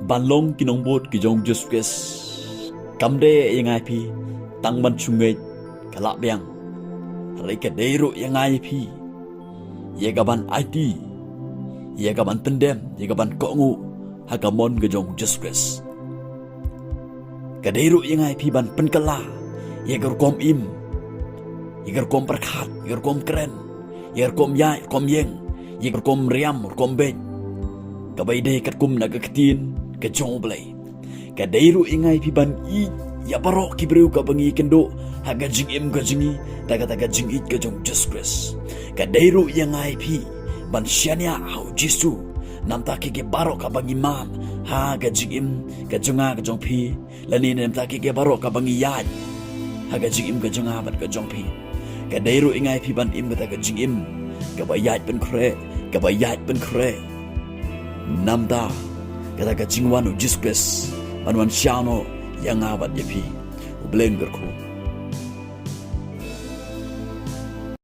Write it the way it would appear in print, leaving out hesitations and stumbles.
ban long ki nongbud ki U Jisu Khrist kamde yang ai pi tang ban chungei kala biang rai ka deiru yang ai pi ye gaban IT ye gaban pendem ye gaban kongu hagamon ke U Jisu Khrist ka deiru yang ai pi ban penkala ye gar kom im ye gar kom perkhat ye gar kom keren ye gar kom yai kom yeng ye gar kom riam kom ben ka bai de kat kum na ka ketin ke jong blai ka deiru ingai pi ban I ya barok ki breu ka bangi kendo haga jing im ka jingi taga jing it ka U Jisu Khrist ka deiru yang ai pi ban syania au Jisu nam ta ki ke barok ka bangi man haga jing im ka jonga ka jong pi lani nam ta ki ke barok ka bangi yai haga jing im ka jonga ban ka jong pi ka deiru ingai pi ban im ka jing im ka bayat pen kre ka bayat pen kre nam ta kata ka jingwan U Jisu Khrist manwan syano yang abat yepi ublen berku